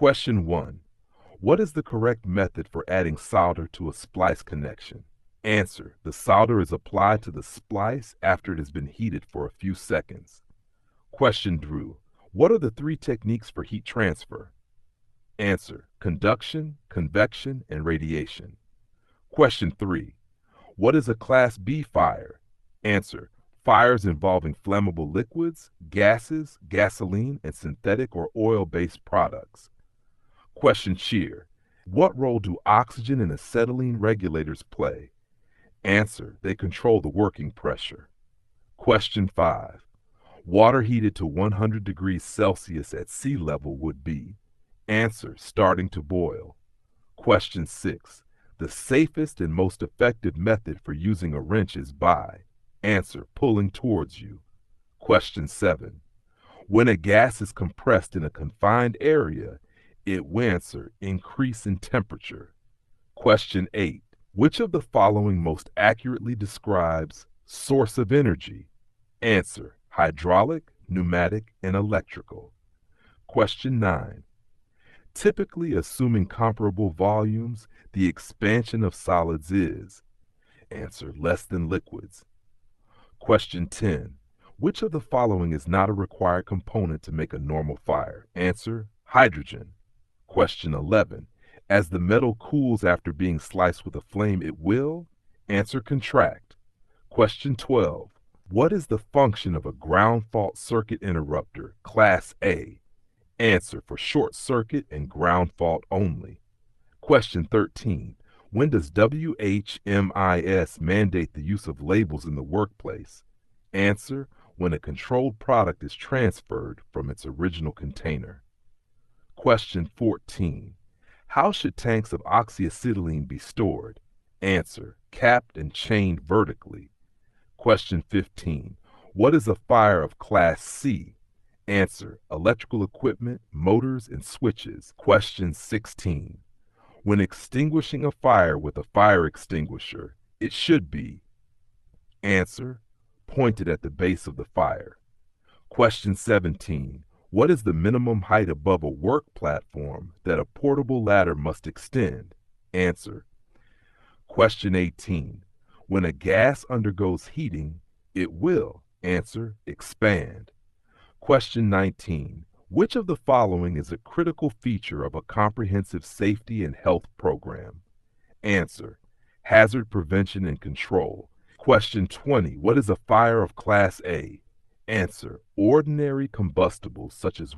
Question 1. What is the correct method for adding solder to a splice connection? Answer. The solder is applied to the splice after it has been heated for a few seconds. Question 2. What are the three techniques for heat transfer? Answer. Conduction, convection, and radiation. Question 3. What is a Class B fire? Answer. Fires involving flammable liquids, gases, gasoline, and synthetic or oil-based products. Question Cheer. What role do oxygen and acetylene regulators play? Answer. They control the working pressure. Question 5. Water heated to 100 degrees Celsius at sea level would be? Answer. Starting to boil. Question 6. The safest and most effective method for using a wrench is by? Answer. Pulling towards you. Question 7. When a gas is compressed in a confined area, it will answer. Increase in temperature. Question 8. Which of the following most accurately describes source of energy? Answer. Hydraulic, pneumatic, and electrical. Question 9. Typically, assuming comparable volumes, the expansion of solids is? Answer. Less than liquids. Question 10. Which of the following is not a required component to make a normal fire? Answer. Hydrogen. Question 11. As the metal cools after being sliced with a flame, it will? Answer. Contract. Question 12. What is the function of a ground fault circuit interrupter, Class A? Answer. For short circuit and ground fault only. Question 13. When does WHMIS mandate the use of labels in the workplace? Answer. When a controlled product is transferred from its original container. Question 14. How should tanks of oxyacetylene be stored? Answer. Capped and chained vertically. Question 15. What is a fire of Class C? Answer. Electrical equipment, motors, and switches. Question 16. When extinguishing a fire with a fire extinguisher, it should be? Answer. Pointed at the base of the fire. Question 17. What is the minimum height above a work platform that a portable ladder must extend? Answer. Question 18. When a gas undergoes heating, it will? Answer. Expand. Question 19. Which of the following is a critical feature of a comprehensive safety and health program? Answer. Hazard prevention and control. Question 20. What is a fire of Class A? Answer. Ordinary combustibles such as